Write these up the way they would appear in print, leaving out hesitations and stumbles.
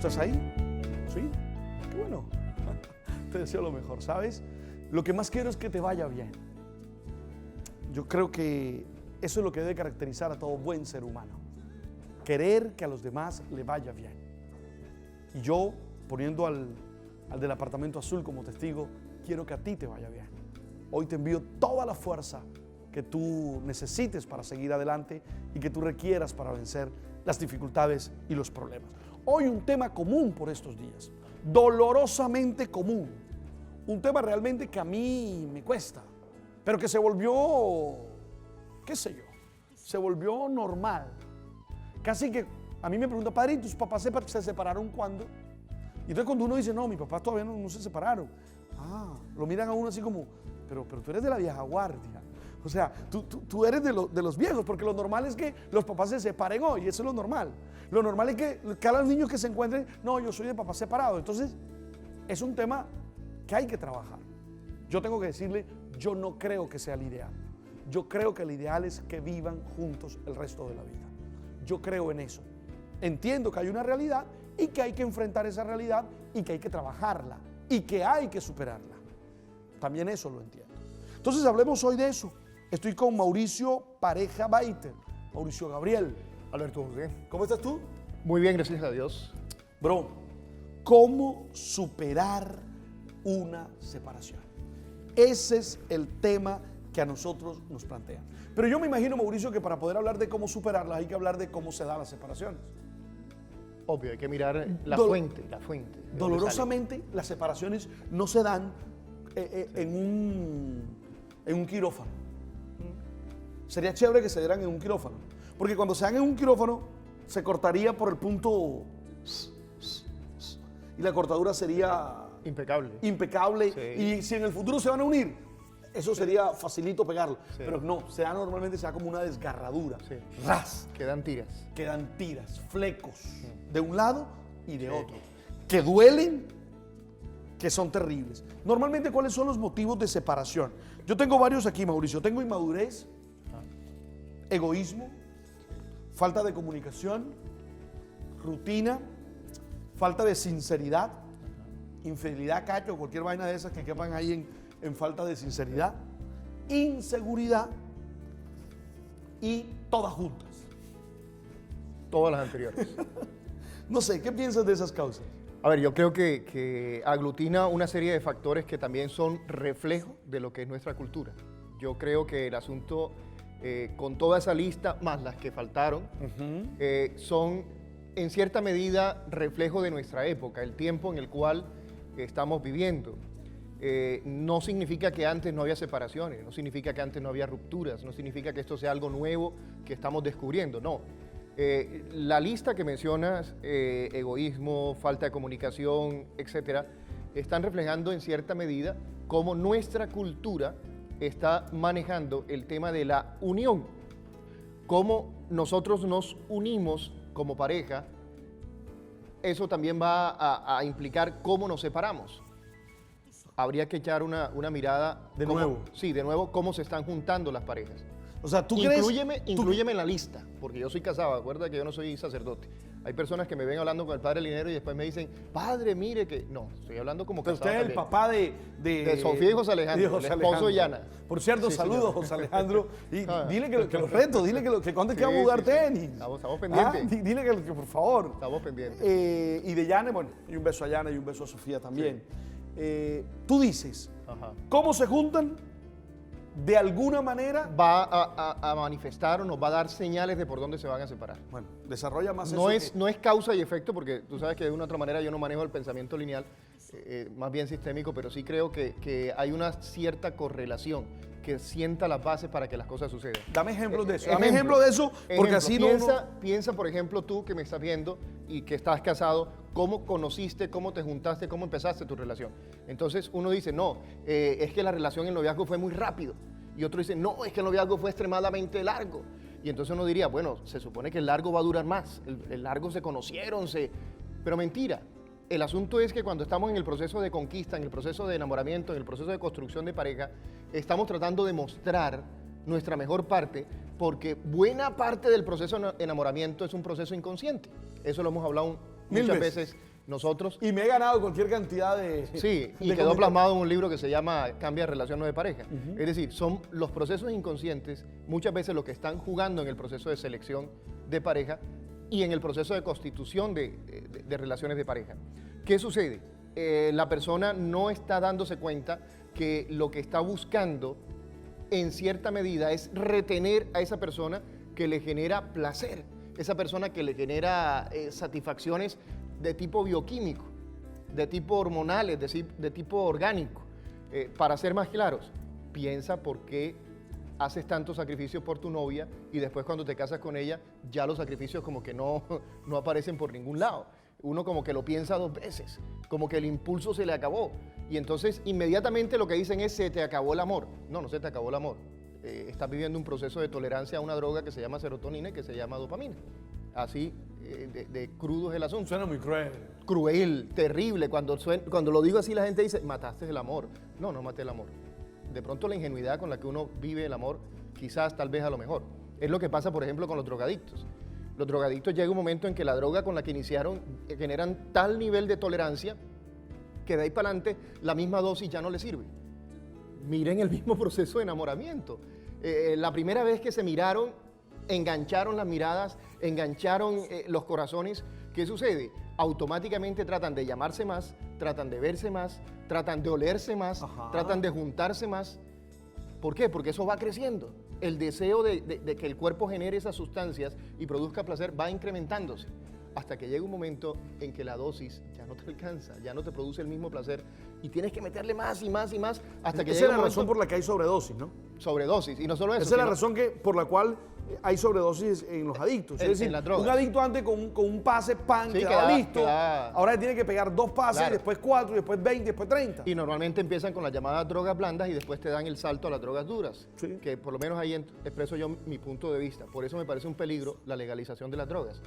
estás ahí? ¿Sí? Qué bueno. Te deseo lo mejor, ¿sabes? Lo que más quiero es que te vaya bien. Yo creo que eso es lo que debe caracterizar a todo buen ser humano. Querer que a los demás le vaya bien. Y yo, poniendo al del apartamento azul como testigo, quiero que a ti te vaya bien. Hoy te envío toda la fuerza que tú necesites para seguir adelante y que tú requieras para vencer las dificultades y los problemas. Hoy un tema común por estos días, dolorosamente común, un tema realmente que a mí me cuesta, pero que se volvió, qué sé yo, se volvió normal. Casi que a mí me pregunta, padre, ¿y tus papás se separaron cuándo? Y entonces cuando uno dice, no, mis papás todavía no se separaron, lo miran a uno así como, pero tú eres de la vieja guardia. O sea, tú eres de los viejos, porque lo normal es que los papás se separen hoy, eso es lo normal. Lo normal es que cada niño que se encuentren, no, yo soy de papá separado. Entonces, es un tema que hay que trabajar. Yo tengo que decirle, yo no creo que sea el ideal. Yo creo que el ideal es que vivan juntos el resto de la vida. Yo creo en eso. Entiendo que hay una realidad y que hay que enfrentar esa realidad y que hay que trabajarla y que hay que superarla. También eso lo entiendo. Entonces, hablemos hoy de eso. Estoy con Mauricio Pareja Baiter, Mauricio Gabriel. Alberto José. ¿Cómo estás tú? Muy bien, gracias a Dios. Bro, ¿cómo superar una separación? Ese es el tema que a nosotros nos plantean. Pero yo me imagino, Mauricio, que para poder hablar de cómo superarlas hay que hablar de cómo se dan las separaciones. Obvio, hay que mirar la fuente. Dolorosamente, las separaciones no se dan en un quirófano. Sería chévere que se dieran en un quirófano, porque cuando se dan en un quirófano se cortaría por el punto y la cortadura sería impecable. Sí. Y si en el futuro se van a unir, eso sería facilito pegarlo. Sí. Pero no, normalmente se da como una desgarradura. Sí. ¡Ras! Quedan tiras, Flecos de un lado y de otro, que duelen, que son terribles. Normalmente, ¿cuáles son los motivos de separación? Yo tengo varios aquí, Mauricio. Tengo inmadurez, egoísmo, falta de comunicación, rutina, falta de sinceridad, infidelidad, cacho, cualquier vaina de esas que quepan ahí en falta de sinceridad, inseguridad y todas juntas. todas las anteriores. No sé, ¿qué piensas de esas causas? A ver, yo creo que aglutina una serie de factores que también son reflejo de lo que es nuestra cultura. Yo creo que el asunto, con toda esa lista, más las que faltaron, son en cierta medida reflejo de nuestra época, el tiempo en el cual estamos viviendo. No significa que antes no había separaciones, no significa que antes no había rupturas, no significa que esto sea algo nuevo que estamos descubriendo, no. La lista que mencionas, egoísmo, falta de comunicación, etcétera, están reflejando en cierta medida cómo nuestra cultura está manejando el tema de la unión, cómo nosotros nos unimos como pareja. Eso también va a implicar cómo nos separamos. Habría que echar una mirada de nuevo. Sí, de nuevo, cómo se están juntando las parejas. O sea, ¿tú Inclúyeme crees? en la lista, porque yo soy casado, acuérdate que yo no soy sacerdote. Hay personas que me ven hablando con el padre Linero y después me dicen, padre, mire que... No, estoy hablando como Pero casado usted es el también. papá de Sofía y José Alejandro, el esposo de Yana. Por cierto, Sí, saludos, señor. José Alejandro. Y dile que los retos, dile que cuándo es que Sí, vamos a jugar sí, sí. tenis. Estamos pendientes. Dile que por favor. Estamos pendientes. Y de Yana, bueno, y un beso a Yana y un beso a Sofía también. Tú dices, Ajá. ¿cómo se juntan? De alguna manera. Va a manifestar o nos va a dar señales de por dónde se van a separar. Bueno, desarrolla más No eso. no es causa y efecto, porque tú sabes que de una u otra manera yo no manejo el pensamiento lineal, más bien sistémico, pero sí creo que hay una cierta correlación que sienta las bases para que las cosas sucedan. Dame ejemplos de eso. Dame ejemplos de eso, porque así Piensa, por ejemplo, tú que me estás viendo y que estás casado, cómo conociste, cómo te juntaste, cómo empezaste tu relación. Entonces uno dice, no, es que la relación en el noviazgo fue muy rápido. Y otro dice, no, es que el noviazgo fue extremadamente largo. Y entonces uno diría, bueno, se supone que el largo va a durar más. El largo se conocieron, pero mentira. El asunto es que cuando estamos en el proceso de conquista, en el proceso de enamoramiento, en el proceso de construcción de pareja, estamos tratando de mostrar nuestra mejor parte, porque buena parte del proceso de enamoramiento es un proceso inconsciente. Eso lo hemos hablado muchas veces Nosotros, Y me he ganado cualquier cantidad de... sí, y de quedó comentarios. plasmado en un libro que se llama Cambia relaciones de pareja. Es decir, son los procesos inconscientes, muchas veces los que están jugando en el proceso de selección de pareja y en el proceso de constitución de relaciones de pareja. ¿Qué sucede? La persona no está dándose cuenta que lo que está buscando en cierta medida es retener a esa persona que le genera placer, esa persona que le genera satisfacciones de tipo bioquímico, de tipo hormonales, de tipo orgánico. Para ser más claros, piensa por qué haces tantos sacrificios por tu novia y después cuando te casas con ella, ya los sacrificios como que no aparecen por ningún lado. Uno como que lo piensa 2 veces, como que el impulso se le acabó. Y entonces inmediatamente lo que dicen es, se te acabó el amor. No, no se te acabó el amor. Estás viviendo un proceso de tolerancia a una droga que se llama serotonina y que se llama dopamina. Así de crudo es el asunto. Suena muy cruel. Cruel, terrible. Cuando lo digo así la gente dice, mataste el amor. No, no maté el amor. De pronto la ingenuidad con la que uno vive el amor, quizás, tal vez, a lo mejor. Es lo que pasa, por ejemplo, con los drogadictos. Los drogadictos llega un momento en que la droga con la que iniciaron generan tal nivel de tolerancia que de ahí para adelante la misma dosis ya no le sirve. Miren el mismo proceso de enamoramiento. La primera vez que se miraron, engancharon las miradas, engancharon los corazones. ¿Qué sucede? Automáticamente tratan de llamarse más, tratan de verse más, tratan de olerse más, Ajá. tratan de juntarse más. ¿Por qué? Porque eso va creciendo. El deseo de que el cuerpo genere esas sustancias y produzca placer va incrementándose. Hasta que llega un momento en que la dosis ya no te alcanza, ya no te produce el mismo placer y tienes que meterle más y más y más hasta que Esa llega es la un razón momento por la que hay sobredosis, ¿no? sobredosis. Y no solo eso. Esa es la sino- razón por la cual hay sobredosis en los adictos. En- Es decir, en las drogas. un adicto antes con un pase, pan, Sí, quedaba queda- listo. queda- Ahora tiene que pegar 2 pases, Claro. después 4, después 20, después 30. Y normalmente empiezan con las llamadas drogas blandas y después te dan el salto a las drogas duras. Sí. Que por lo menos ahí expreso yo mi punto de vista. Por eso me parece un peligro la legalización de las drogas.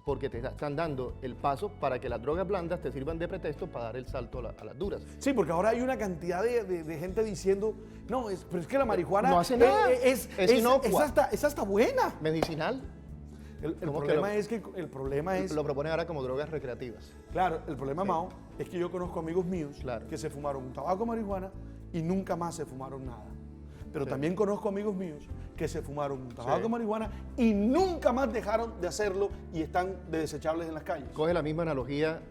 Porque te están dando el paso para que las drogas blandas te sirvan de pretexto para dar el salto a las duras. Sí, porque ahora hay una cantidad de gente diciendo, no, pero es que la marihuana No hace nada. es inocua. hasta buena. Medicinal. El ¿Cómo que problema lo- es que el problema es, Lo proponen ahora como drogas recreativas. claro, el problema, Mao, es que yo conozco amigos míos Claro. que se fumaron un tabaco marihuana y nunca más se fumaron nada. Pero Sí. también conozco amigos míos que se fumaron un tabaco Sí. marihuana y nunca más dejaron de hacerlo y están de desechables en las calles. Coge la misma analogía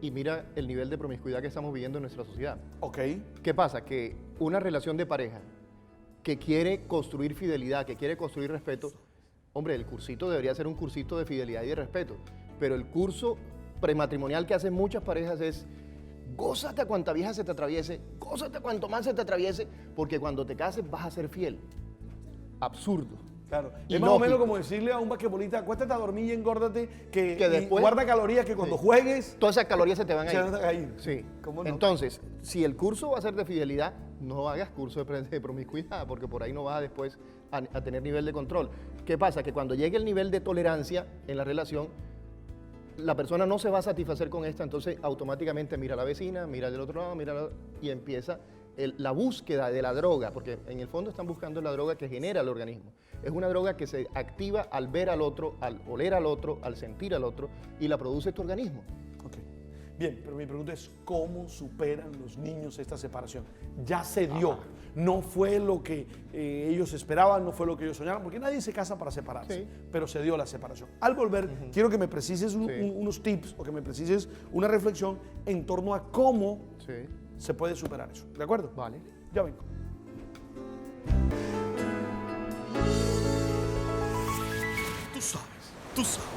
y mira el nivel de promiscuidad que estamos viviendo en nuestra sociedad. Ok. ¿Qué pasa? Que una relación de pareja que quiere construir fidelidad, que quiere construir respeto, hombre, el cursito debería ser un cursito de fidelidad y de respeto, pero el curso prematrimonial que hacen muchas parejas es gózate a cuanta vieja se te atraviese, gózate a cuanto más se te atraviese, porque cuando te cases vas a ser fiel. Absurdo. Claro. Y Es más o menos lógico. como decirle a un basquetbolista, acuéstate a dormir y engórdate, que y después- guarda calorías que cuando Sí. juegues Todas esas calorías se te van a se ir. van a ir. Sí. ¿Cómo no? Entonces, si el curso va a ser de fidelidad, no hagas curso de promiscuidad, porque por ahí no vas después a tener nivel de control. ¿Qué pasa? Que cuando llegue el nivel de tolerancia en la relación, la persona no se va a satisfacer con esta, entonces automáticamente mira a la vecina, mira del otro lado, y empieza la búsqueda de la droga, porque en el fondo están buscando la droga que genera el organismo. Es una droga que se activa al ver al otro, al oler al otro, al sentir al otro, y la produce tu organismo. Ok. Bien, pero mi pregunta es, ¿cómo superan los niños esta separación? Ya se dio. No fue lo que ellos esperaban, no fue lo que ellos soñaban, porque nadie se casa para separarse, Sí. pero se dio la separación. Al volver, quiero que me precises Sí. unos tips o que me precises una reflexión en torno a cómo Sí. se puede superar eso. ¿De acuerdo? Vale. Ya vengo. Tú sabes, tú sabes.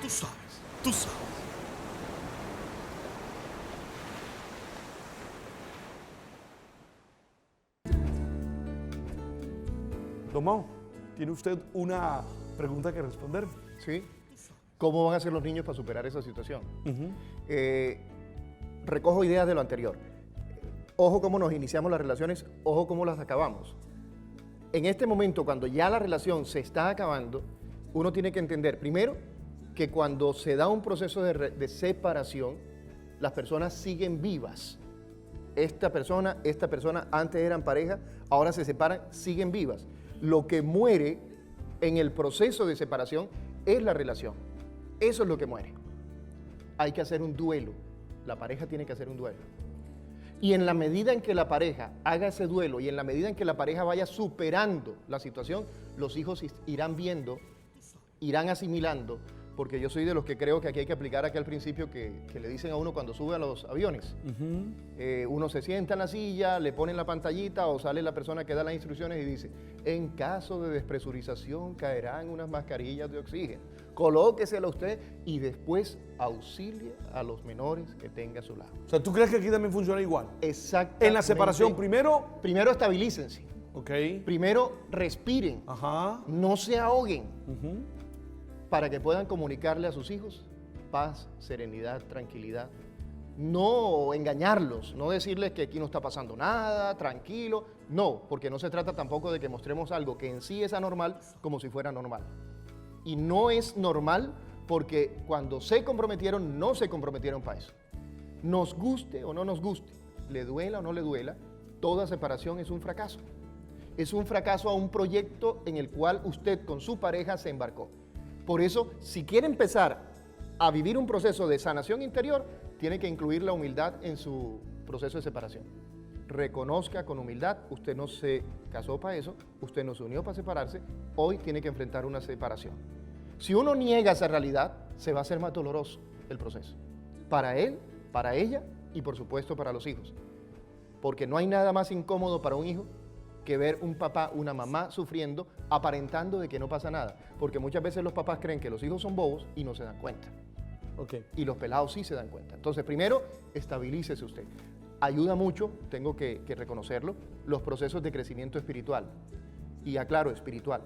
Tú sabes, tú sabes. Don Mao, ¿tiene usted una pregunta que responder? ¿Sí? ¿Cómo van a hacer los niños para superar esa situación? Recojo ideas de lo anterior. Ojo cómo nos iniciamos las relaciones, ojo cómo las acabamos. En este momento, cuando ya la relación se está acabando, uno tiene que entender, primero, que cuando se da un proceso de separación, las personas siguen vivas. esta persona, antes eran pareja, ahora se separan, siguen vivas. Lo que muere en el proceso de separación es la relación. Eso es lo que muere. Hay que hacer un duelo. La pareja tiene que hacer un duelo. Y en la medida en que la pareja haga ese duelo y en la medida en que la pareja vaya superando la situación, los hijos irán viendo, irán asimilando, porque yo soy de los que creo que aquí hay que aplicar aquí al principio que le dicen a uno cuando sube a los aviones. Uno se sienta en la silla, le ponen la pantallita o sale la persona que da las instrucciones y dice, en caso de despresurización caerán unas mascarillas de oxígeno. Colóquesela usted y después auxilie a los menores que tenga a su lado. O sea, ¿tú crees que aquí también funciona igual? Exactamente. En la separación, primero... Primero estabilícense. Ok. Primero respiren. Ajá. No se ahoguen. Para que puedan comunicarle a sus hijos paz, serenidad, tranquilidad. No engañarlos, no decirles que aquí no está pasando nada, tranquilo. No, porque no se trata tampoco de que mostremos algo que en sí es anormal como si fuera normal. Y no es normal porque cuando se comprometieron, no se comprometieron para eso. Nos guste o no nos guste, le duela o no le duela, toda separación es un fracaso. Es un fracaso a un proyecto en el cual usted con su pareja se embarcó. Por eso, si quiere empezar a vivir un proceso de sanación interior, tiene que incluir la humildad en su proceso de separación. Reconozca con humildad, usted no se casó para eso, usted no se unió para separarse, hoy tiene que enfrentar una separación. Si uno niega esa realidad, se va a hacer más doloroso el proceso. Para él, para ella y por supuesto para los hijos. Porque no hay nada más incómodo para un hijo que ver un papá, una mamá sufriendo, aparentando de que no pasa nada. Porque muchas veces los papás creen que los hijos son bobos y no se dan cuenta. Okay. Y los pelados sí se dan cuenta. Entonces, primero, estabilícese usted. Ayuda mucho, tengo que reconocerlo, los procesos de crecimiento espiritual. Y aclaro, espiritual.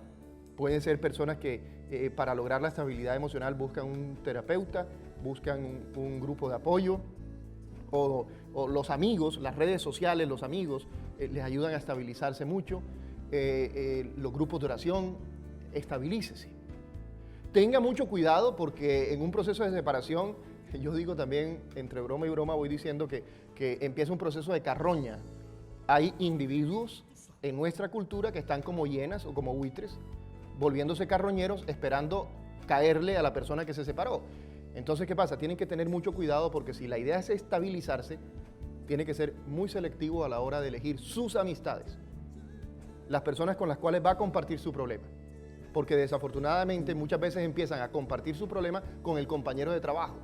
Pueden ser personas que para lograr la estabilidad emocional buscan un terapeuta, buscan un grupo de apoyo, o los amigos, las redes sociales, los amigos, les ayudan a estabilizarse mucho. Los grupos de oración, estabilícese. Tenga mucho cuidado porque en un proceso de separación, yo digo también, entre broma y broma, voy diciendo que empieza un proceso de carroña. Hay individuos en nuestra cultura que están como hienas o como buitres, volviéndose carroñeros, esperando caerle a la persona que se separó. Entonces, ¿qué pasa? Tienen que tener mucho cuidado porque si la idea es estabilizarse, tiene que ser muy selectivo a la hora de elegir sus amistades, las personas con las cuales va a compartir su problema. Porque desafortunadamente muchas veces empiezan a compartir su problema con el compañero de trabajo.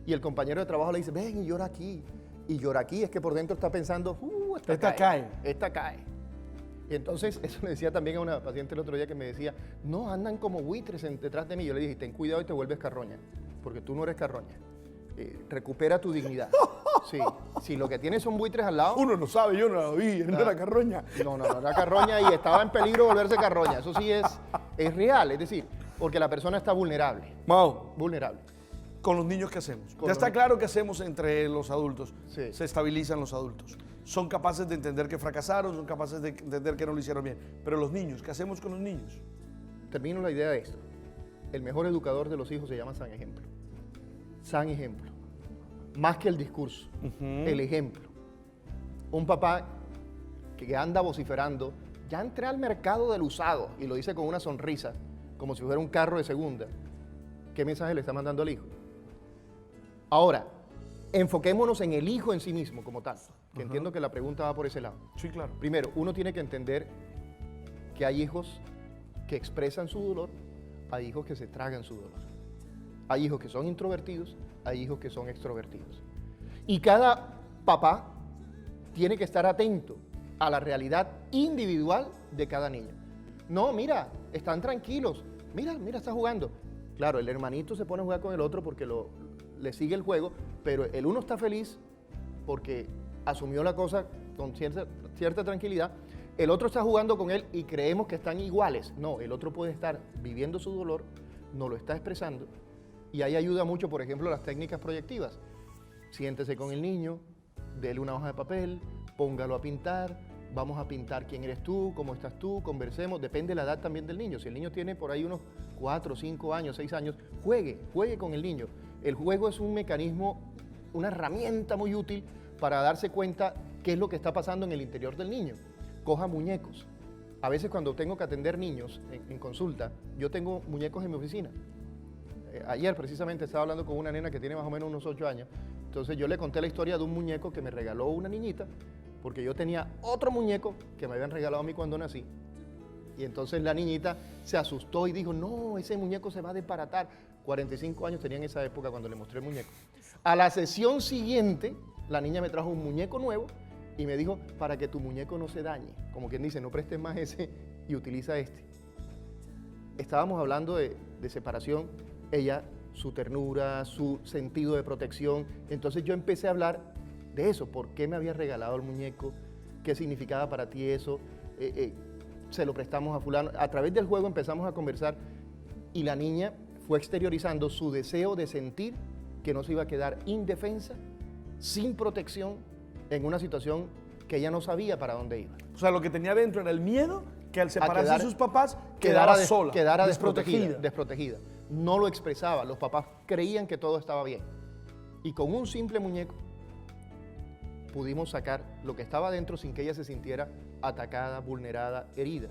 Y el compañero de trabajo le dice, ven y llora aquí. Y llora aquí, es que por dentro está pensando, esta cae. Esta cae. Y entonces, eso le decía también a una paciente el otro día que me decía, no, andan como buitres detrás de mí. Yo le dije, ten cuidado y te vuelves carroña, porque tú no eres carroña. Recupera tu dignidad. Sí, si lo que tienes son buitres al lado. Uno no sabe, yo no la vi, no era carroña. No era carroña y estaba en peligro de volverse carroña. Eso sí es real, es decir, porque la persona está vulnerable. Mau, Vulnerable. ¿con los niños qué hacemos? Ya está claro qué hacemos entre los adultos. Sí. Se estabilizan los adultos. Son capaces de entender que fracasaron, son capaces de entender que no lo hicieron bien. Pero los niños, ¿qué hacemos con los niños? Termino la idea de esto. El mejor educador de los hijos se llama San Ejemplo. San Ejemplo. Más que el discurso, el ejemplo. Un papá que anda vociferando, ya entré al mercado del usado, y lo dice con una sonrisa, como si fuera un carro de segunda. ¿Qué mensaje le está mandando al hijo? Ahora, enfoquémonos en el hijo en sí mismo como tal, que entiendo que la pregunta va por ese lado. Sí, claro. Primero, uno tiene que entender que hay hijos que expresan su dolor, hay hijos que se tragan su dolor. Hay hijos que son introvertidos, hay hijos que son extrovertidos. Y cada papá tiene que estar atento a la realidad individual de cada niño. No, mira, están tranquilos. Mira, está jugando. Claro, el hermanito se pone a jugar con el otro porque le sigue el juego, pero el uno está feliz porque asumió la cosa con cierta tranquilidad. El otro está jugando con él y creemos que están iguales. No, el otro puede estar viviendo su dolor, no lo está expresando. Y ahí ayuda mucho, por ejemplo, las técnicas proyectivas. Siéntese con el niño, déle una hoja de papel, póngalo a pintar, vamos a pintar quién eres tú, cómo estás tú, conversemos, depende de la edad también del niño. Si el niño tiene por ahí unos 4, 5 años, 6 años, juegue con el niño. El juego es un mecanismo, una herramienta muy útil para darse cuenta qué es lo que está pasando en el interior del niño. Coja muñecos. A veces cuando tengo que atender niños en consulta, yo tengo muñecos en mi oficina. Ayer precisamente estaba hablando con una nena que tiene más o menos unos 8 años. Entonces yo le conté la historia de un muñeco que me regaló una niñita, porque yo tenía otro muñeco que me habían regalado a mí cuando nací. Y entonces la niñita se asustó y dijo, no, ese muñeco se va a desbaratar. 45 años tenía en esa época cuando le mostré el muñeco. A la sesión siguiente, la niña me trajo un muñeco nuevo y me dijo, para que tu muñeco no se dañe. Como quien dice, no prestes más ese y utiliza este. Estábamos hablando de separación, ella, su ternura, su sentido de protección. Entonces yo empecé a hablar de eso, por qué me había regalado el muñeco, qué significaba para ti eso, se lo prestamos a fulano. A través del juego empezamos a conversar y la niña fue exteriorizando su deseo de sentir que no se iba a quedar indefensa, sin protección, en una situación que ella no sabía para dónde iba. O sea, lo que tenía dentro era el miedo que al separarse de sus papás quedara sola, quedara desprotegida. No lo expresaba, los papás creían que todo estaba bien. Y con un simple muñeco pudimos sacar lo que estaba dentro sin que ella se sintiera atacada, vulnerada, herida.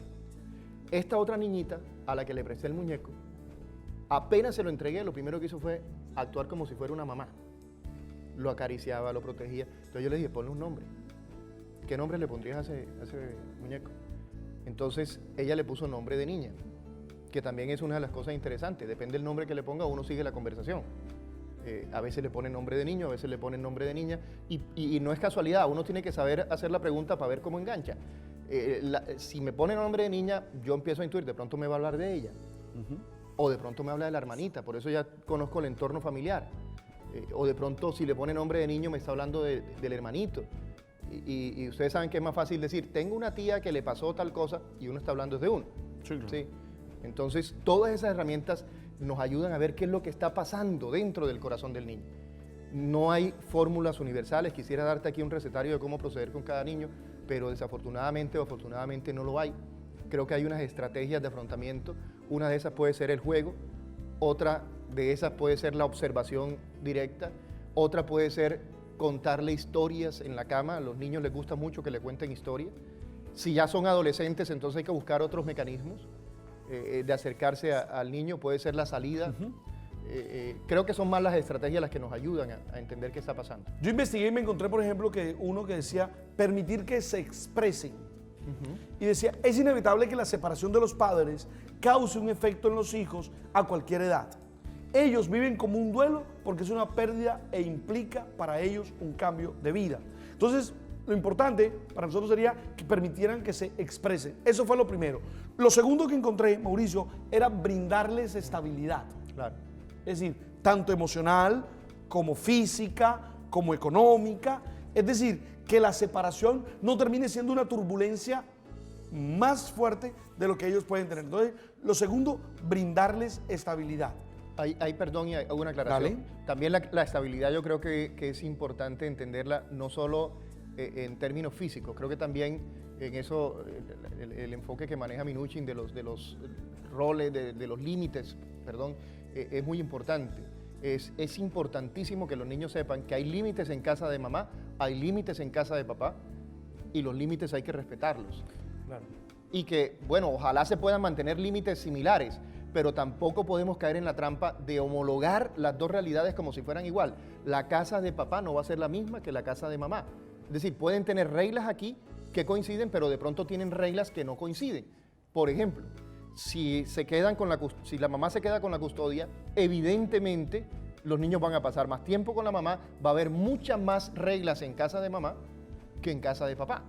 Esta otra niñita a la que le presté el muñeco, apenas se lo entregué, lo primero que hizo fue actuar como si fuera una mamá. Lo acariciaba, lo protegía. Entonces yo le dije, ponle un nombre. ¿Qué nombre le pondrías a ese muñeco? Entonces ella le puso nombre de niña, que también es una de las cosas interesantes. Depende del nombre que le ponga, uno sigue la conversación. A veces le pone nombre de niño, a veces le pone nombre de niña, y no es casualidad, uno tiene que saber hacer la pregunta para ver cómo engancha. Si me pone nombre de niña, yo empiezo a intuir, de pronto me va a hablar de ella, o de pronto me habla de la hermanita, por eso ya conozco el entorno familiar, o de pronto si le pone nombre de niño me está hablando del hermanito, y ustedes saben que es más fácil decir, tengo una tía que le pasó tal cosa, y uno está hablando de uno. Sí, claro. ¿Sí? Entonces, todas esas herramientas nos ayudan a ver qué es lo que está pasando dentro del corazón del niño. No hay fórmulas universales, quisiera darte aquí un recetario de cómo proceder con cada niño, pero desafortunadamente o afortunadamente no lo hay. Creo que hay unas estrategias de afrontamiento, una de esas puede ser el juego, otra de esas puede ser la observación directa, otra puede ser contarle historias en la cama, a los niños les gusta mucho que le cuenten historias. Si ya son adolescentes, entonces hay que buscar otros mecanismos de acercarse al niño, puede ser la salida. Creo que son más las estrategias las que nos ayudan a entender qué está pasando. Yo investigué y me encontré, por ejemplo, que uno que decía permitir que se expresen. Y decía, es inevitable que la separación de los padres cause un efecto en los hijos a cualquier edad. Ellos viven como un duelo porque es una pérdida e implica para ellos un cambio de vida. Entonces, lo importante para nosotros sería que permitieran que se expresen. Eso fue lo primero. Lo segundo que encontré, Mauricio, era brindarles estabilidad. Claro. Es decir, tanto emocional como física, como económica. Es decir, que la separación no termine siendo una turbulencia más fuerte de lo que ellos pueden tener. Entonces, lo segundo, brindarles estabilidad. Perdón, y hago una aclaración. Dale. También la estabilidad yo creo que es importante entenderla no solo en términos físicos, creo que también en eso el enfoque que maneja Minuchin de los roles, de los límites, perdón, es muy importante. Es importantísimo que los niños sepan que hay límites en casa de mamá, hay límites en casa de papá, y los límites hay que respetarlos. Claro. Y que, bueno, ojalá se puedan mantener límites similares, pero tampoco podemos caer en la trampa de homologar las dos realidades como si fueran igual. La casa de papá no va a ser la misma que la casa de mamá. Es decir, pueden tener reglas aquí que coinciden, pero de pronto tienen reglas que no coinciden. Por ejemplo, si la mamá se queda con la custodia, evidentemente los niños van a pasar más tiempo con la mamá, va a haber muchas más reglas en casa de mamá que en casa de papá.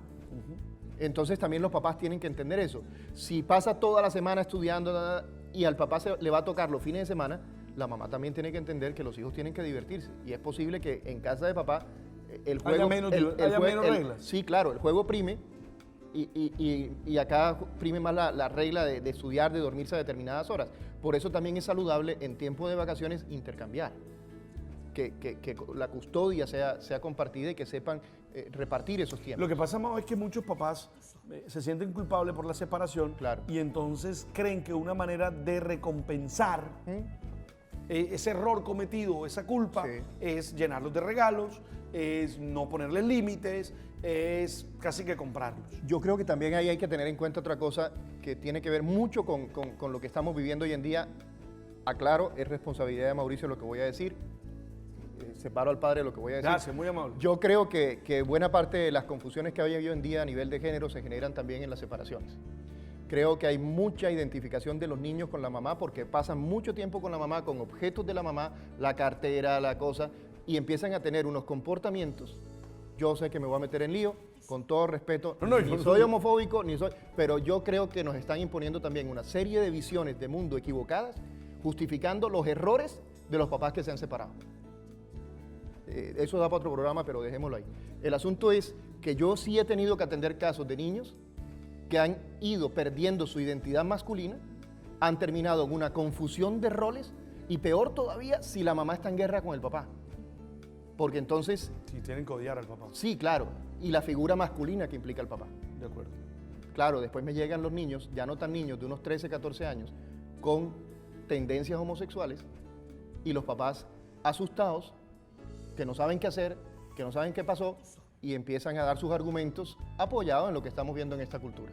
Entonces también los papás tienen que entender eso. Si pasa toda la semana estudiando y al papá le va a tocar los fines de semana, la mamá también tiene que entender que los hijos tienen que divertirse. Y es posible que en casa de papá el juego... haya menos reglas. Sí, claro, el juego prime y acá prime más la regla de estudiar, de dormirse a determinadas horas. Por eso también es saludable en tiempo de vacaciones intercambiar. Que la custodia sea compartida y que sepan repartir esos tiempos. Lo que pasa, Mao, es que muchos papás se sienten culpables por la separación, Claro. y entonces creen que una manera de recompensar ese error cometido, esa culpa, Sí. es llenarlos de regalos, es no ponerles límites, es casi que comprarlos. Yo creo que también ahí hay que tener en cuenta otra cosa que tiene que ver mucho con lo que estamos viviendo hoy en día. Aclaro, es responsabilidad de Mauricio lo que voy a decir. Separo al padre de lo que voy a decir. Gracias, muy amable. Yo creo que buena parte de las confusiones que hay hoy en día a nivel de género se generan también en las separaciones. Creo que hay mucha identificación de los niños con la mamá porque pasan mucho tiempo con la mamá, con objetos de la mamá, la cartera, la cosa, y empiezan a tener unos comportamientos. Yo sé que me voy a meter en lío, con todo respeto, No, ni soy homofóbico, pero yo creo que nos están imponiendo también una serie de visiones de mundo equivocadas, justificando los errores de los papás que se han separado. Eso da para otro programa, pero dejémoslo ahí. El asunto es que yo sí he tenido que atender casos de niños que han ido perdiendo su identidad masculina, han terminado en una confusión de roles y peor todavía si la mamá está en guerra con el papá. Porque entonces, Si tienen que odiar al papá. sí, claro, y la figura masculina que implica el papá. De acuerdo. Claro, después me llegan los niños, ya no tan niños, de unos 13, 14 años, con tendencias homosexuales y los papás asustados, que no saben qué hacer, que no saben qué pasó y empiezan a dar sus argumentos apoyados en lo que estamos viendo en esta cultura.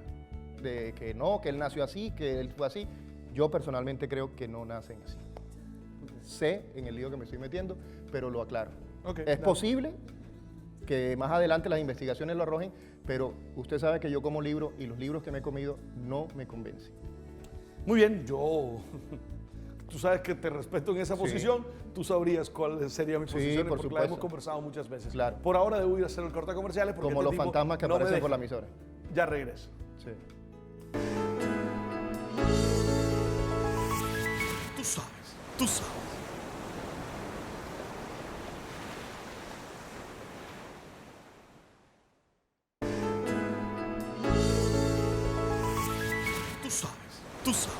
De que no, que él nació así, que él fue así. Yo personalmente creo que no nacen así. Sé en el lío que me estoy metiendo, pero lo aclaro. Ok, Es dale. posible que más adelante las investigaciones lo arrojen, pero usted sabe que yo como libro y los libros que me he comido no me convencen. Muy bien, tú sabes que te respeto en esa posición, tú sabrías cuál sería mi Sí, posición por porque la supuesto. hemos conversado muchas veces. Claro. Por ahora debo ir a hacer el corte comerciales porque Como este los tipo fantasmas que no me aparecen por la deja. emisora. Ya regreso. Sí. Tú sabes, tú sabes. Tú sabes, tú sabes.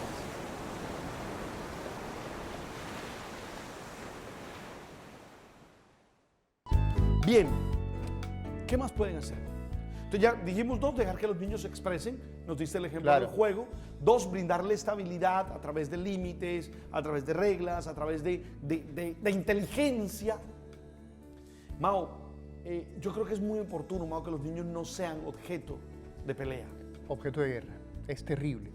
Bien, ¿qué más pueden hacer? Entonces ya dijimos dos, dejar que los niños se expresen, nos diste el ejemplo Claro. del juego. Dos, brindarle estabilidad a través de límites, a través de reglas, a través de inteligencia. Mao, yo creo que es muy oportuno, Mao, que los niños no sean objeto de pelea. Objeto de guerra. Es terrible.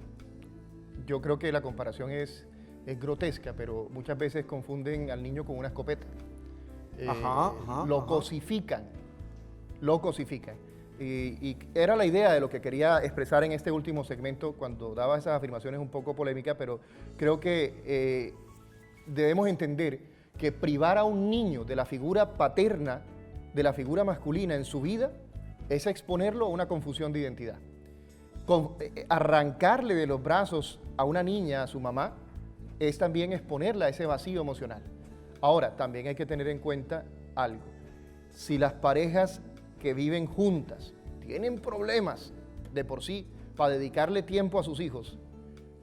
Yo creo que la comparación es grotesca, pero muchas veces confunden al niño con una escopeta. Lo cosifican. Lo cosifican. Y era la idea de lo que quería expresar en este último segmento cuando daba esas afirmaciones un poco polémicas, pero creo que debemos entender que privar a un niño de la figura paterna, de la figura masculina en su vida, es exponerlo a una confusión de identidad. Arrancarle de los brazos a una niña, a su mamá, es también exponerla a ese vacío emocional. Ahora, también hay que tener en cuenta algo. Si las parejas que viven juntas tienen problemas de por sí para dedicarle tiempo a sus hijos,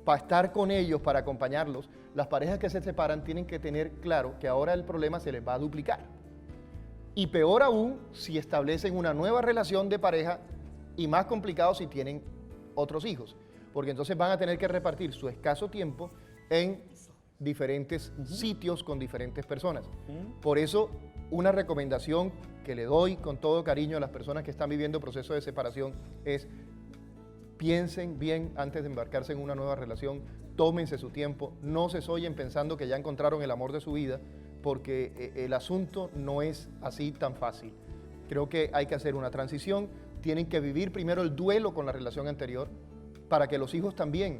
para estar con ellos, para acompañarlos, las parejas que se separan tienen que tener claro que ahora el problema se les va a duplicar. Y peor aún si establecen una nueva relación de pareja y más complicado si tienen otros hijos, porque entonces van a tener que repartir su escaso tiempo en diferentes sitios con diferentes personas. Por eso, una recomendación que le doy con todo cariño a las personas que están viviendo proceso de separación es piensen bien antes de embarcarse en una nueva relación, tómense su tiempo, no se sollen pensando que ya encontraron el amor de su vida, porque el asunto no es así tan fácil. Creo que hay que hacer una transición, tienen que vivir primero el duelo con la relación anterior para que los hijos también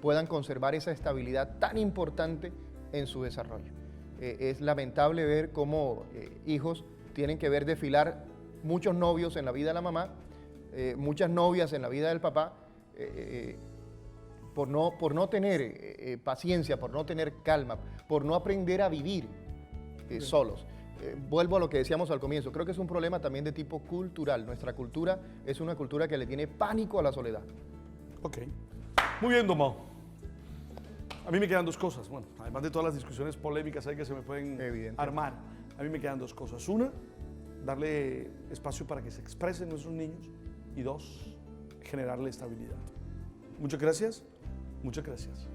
puedan conservar esa estabilidad tan importante en su desarrollo. Es lamentable ver cómo hijos tienen que ver desfilar muchos novios en la vida de la mamá, muchas novias en la vida del papá, por no tener paciencia, por no tener calma, por no aprender a vivir solos. Vuelvo a lo que decíamos al comienzo, creo que es un problema también de tipo cultural. Nuestra cultura es una cultura que le tiene pánico a la soledad. Ok. Muy bien, Don Mao. A mí me quedan dos cosas. Bueno, además de todas las discusiones polémicas ahí que se me pueden Evidente. armar, a mí me quedan dos cosas. Una, darle espacio para que se expresen nuestros niños. Y dos, generarle estabilidad. Muchas gracias. Muchas gracias.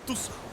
tú sabes.